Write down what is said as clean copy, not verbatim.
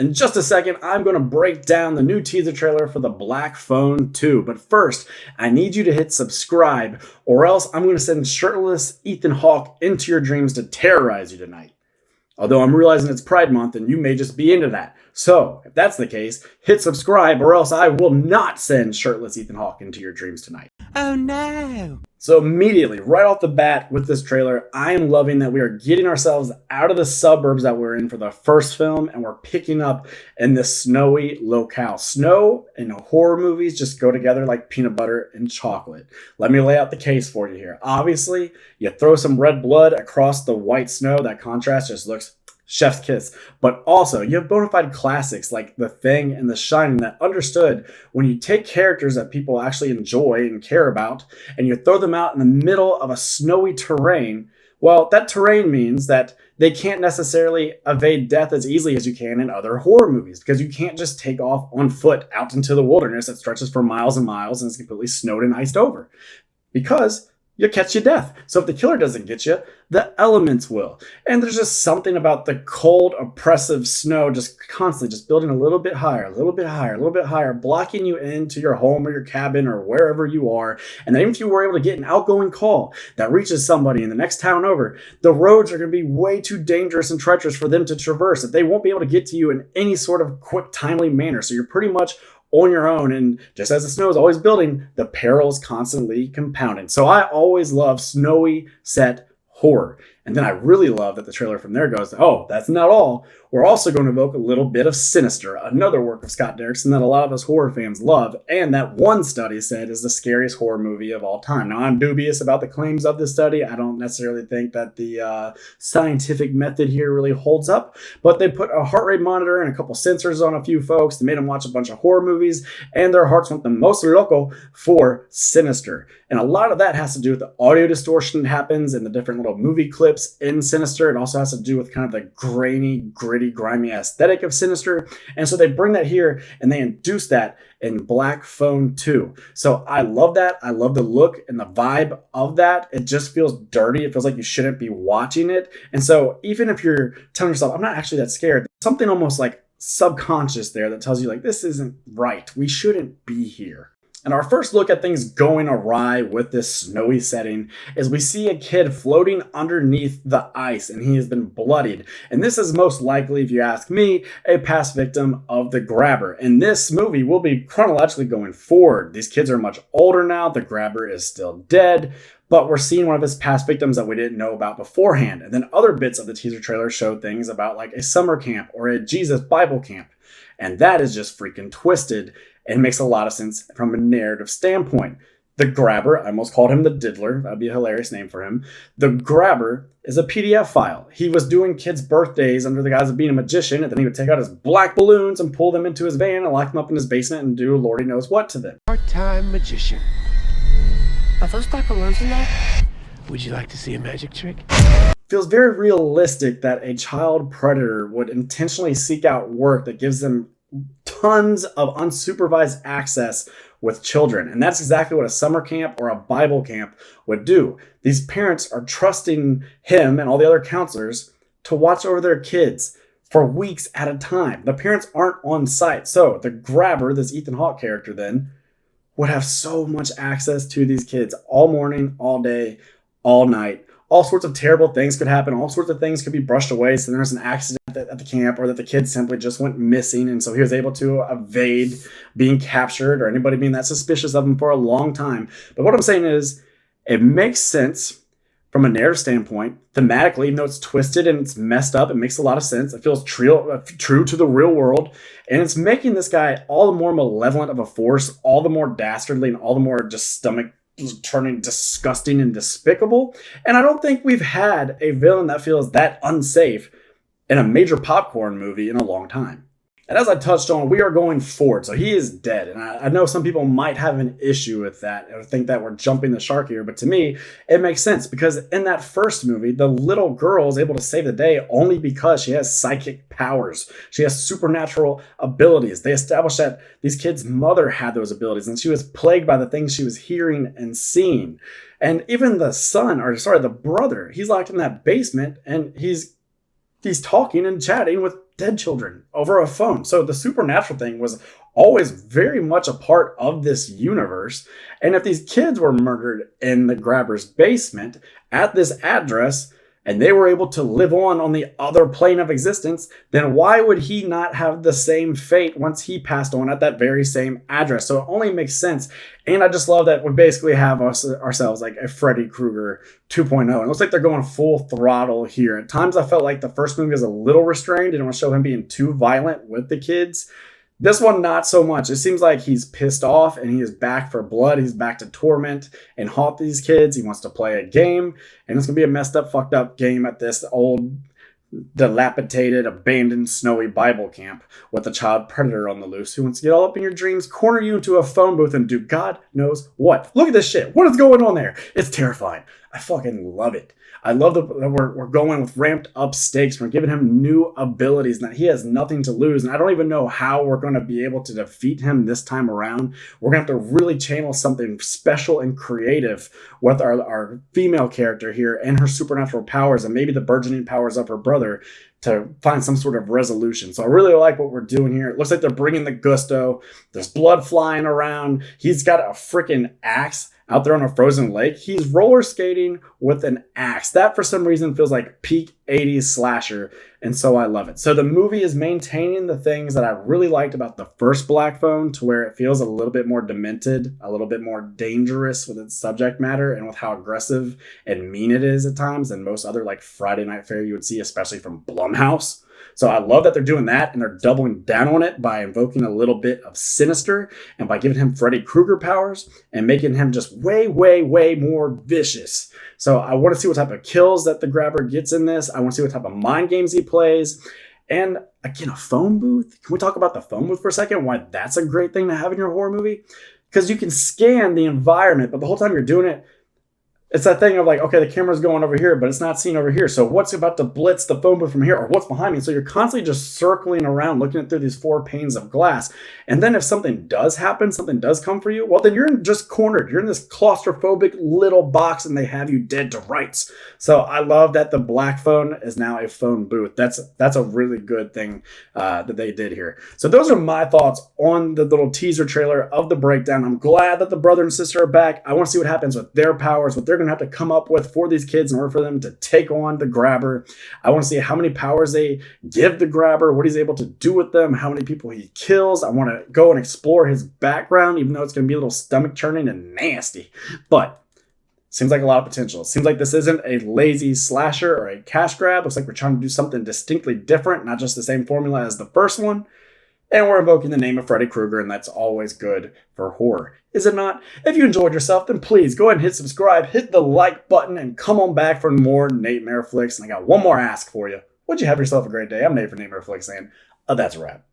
In just a second, I'm going to break down the new teaser trailer for The Black Phone 2. But first, I need you to hit subscribe, or else I'm going to send shirtless Ethan Hawke into your dreams to terrorize you tonight. Although I'm realizing it's Pride Month and you may just be into that. So, if that's the case, hit subscribe or else I will not send shirtless Ethan Hawke into your dreams tonight. Oh no! So immediately, right off the bat with this trailer, I am loving that we are getting ourselves out of the suburbs that we're in for the first film and we're picking up in this snowy locale. Snow and horror movies just go together like peanut butter and chocolate. Let me lay out the case for you here. Obviously, you throw some red blood across the white snow, that contrast just looks chef's kiss. But also, you have bona fide classics like The Thing and The Shining that understood when you take characters that people actually enjoy and care about and you throw them out in the middle of a snowy terrain, well, that terrain means that they can't necessarily evade death as easily as you can in other horror movies because you can't just take off on foot out into the wilderness that stretches for miles and miles and is completely snowed and iced over because you'll catch your death. So if the killer doesn't get you, the elements will. And there's just something about the cold, oppressive snow just constantly just building a little bit higher, a little bit higher, a little bit higher, blocking you into your home or your cabin or wherever you are. And then even if you were able to get an outgoing call that reaches somebody in the next town over, the roads are going to be way too dangerous and treacherous for them to traverse, that they won't be able to get to you in any sort of quick, timely manner. So you're pretty much on your own, and just as the snow is always building, the peril is constantly compounding. So I always love snowy set horror. And then I really love that the trailer from there goes, oh, that's not all. We're also going to evoke a little bit of Sinister, another work of Scott Derrickson that a lot of us horror fans love, and that one study said is the scariest horror movie of all time. Now, I'm dubious about the claims of this study. I don't necessarily think that the scientific method here really holds up, but they put a heart rate monitor and a couple sensors on a few folks. They made them watch a bunch of horror movies, and their hearts went the most loco for Sinister. And a lot of that has to do with the audio distortion that happens in the different little movie clips in Sinister. It also has to do with kind of the grainy, gritty, grimy aesthetic of Sinister. And so they bring that here and they induce that in Black Phone 2. So I love that. I love the look and the vibe of that. It just feels dirty. It feels like you shouldn't be watching it. And so even if you're telling yourself, I'm not actually that scared, something almost like subconscious there that tells you like, this isn't right. We shouldn't be here. And our first look at things going awry with this snowy setting is we see a kid floating underneath the ice and he has been bloodied. And this is most likely, if you ask me, a past victim of the grabber. And this movie will be chronologically going forward. These kids are much older now. The grabber is still dead, but we're seeing one of his past victims that we didn't know about beforehand. And then other bits of the teaser trailer show things about like a summer camp or a Jesus Bible camp. And that is just freaking twisted. And makes a lot of sense from a narrative standpoint. The grabber, I almost called him the diddler. That'd be a hilarious name for him. The grabber is a PDF file. He was doing kids' birthdays under the guise of being a magician, and then he would take out his black balloons and pull them into his van and lock them up in his basement and do Lordy knows what to them. Part-time magician. Are those black balloons in there? Would you like to see a magic trick? Feels very realistic that a child predator would intentionally seek out work that gives them tons of unsupervised access with children. And that's exactly what a summer camp or a Bible camp would do. These parents are trusting him and all the other counselors to watch over their kids for weeks at a time. The parents aren't on site. So the grabber, this Ethan Hawke character then, would have so much access to these kids all morning, all day, all night. All sorts of terrible things could happen. All sorts of things could be brushed away. So there's an accident at the camp or that the kid simply just went missing. And so he was able to evade being captured or anybody being that suspicious of him for a long time. But what I'm saying is it makes sense from a narrative standpoint. Thematically, even though it's twisted and it's messed up, it makes a lot of sense. It feels true to the real world. And it's making this guy all the more malevolent of a force, all the more dastardly and all the more just stomach turning disgusting and despicable. And I don't think we've had a villain that feels that unsafe in a major popcorn movie in a long time. And as I touched on, we are going forward. So he is dead. And I know some people might have an issue with that or think that we're jumping the shark here. But to me, it makes sense because in that first movie, the little girl is able to save the day only because she has psychic powers. She has supernatural abilities. They established that these kids' mother had those abilities and she was plagued by the things she was hearing and seeing. And even the brother, he's locked in that basement and he's talking and chatting with dead children over a phone. So the supernatural thing was always very much a part of this universe. And if these kids were murdered in the grabber's basement at this address, and they were able to live on the other plane of existence, then why would he not have the same fate once he passed on at that very same address? So it only makes sense. And I just love that we basically have ourselves like a Freddy Krueger 2.0. It looks like they're going full throttle here. At times I felt like the first movie was a little restrained. Didn't want to show him being too violent with the kids. This one, not so much. It seems like he's pissed off and he is back for blood. He's back to torment and haunt these kids. He wants to play a game, and it's going to be a messed up, fucked up game at this old, dilapidated, abandoned, snowy Bible camp with a child predator on the loose who wants to get all up in your dreams, corner you into a phone booth, and do God knows what. Look at this shit. What is going on there? It's terrifying. I fucking love it. I love that we're going with ramped up stakes. We're giving him new abilities and that he has nothing to lose. And I don't even know how we're going to be able to defeat him this time around. We're going to have to really channel something special and creative with our female character here and her supernatural powers and maybe the burgeoning powers of her brother to find some sort of resolution. So I really like what we're doing here. It looks like they're bringing the gusto. There's blood flying around. He's got a freaking axe out there on a frozen lake. He's roller skating with an axe. That for some reason feels like peak 80s slasher, and so I love it. So the movie is maintaining the things that I really liked about the first Black Phone, to where it feels a little bit more demented, a little bit more dangerous with its subject matter and with how aggressive and mean it is at times than most other like Friday Night Fare you would see, especially from Blumhouse. So I love that they're doing that, and they're doubling down on it by invoking a little bit of sinister and by giving him Freddy Krueger powers and making him just way, way, way more vicious. So I want to see what type of kills that the grabber gets in this. I want to see what type of mind games he plays. And again, a phone booth. Can we talk about the phone booth for a second? Why that's a great thing to have in your horror movie? Because you can scan the environment, but the whole time you're doing it, it's that thing of like, okay, the camera's going over here, but it's not seen over here. So what's about to blitz the phone booth from here, or what's behind me? So you're constantly just circling around, looking through these 4 panes of glass. And then if something does happen, something does come for you, well, then you're just cornered. You're in this claustrophobic little box, and they have you dead to rights. So I love that the Black Phone is now a phone booth. That's a really good thing that they did here. So those are my thoughts on the little teaser trailer of the breakdown. I'm glad that the brother and sister are back. I want to see what happens with their powers, what they're going to have to come up with for these kids in order for them to take on the grabber. I want to see how many powers they give the grabber, what he's able to do with them, how many people he kills. I want to go and explore his background, even though it's going to be a little stomach churning and nasty. But seems like a lot of potential. It seems like this isn't a lazy slasher or a cash grab. Looks like we're trying to do something distinctly different, not just the same formula as the first one. And we're invoking the name of Freddy Krueger, and that's always good for horror. Is it not? If you enjoyed yourself, then please go ahead and hit subscribe, hit the like button, and come on back for more Nightmare Flicks. And I got one more ask for you. Would you have yourself a great day? I'm Nate for Nightmare Flicks, and that's a wrap.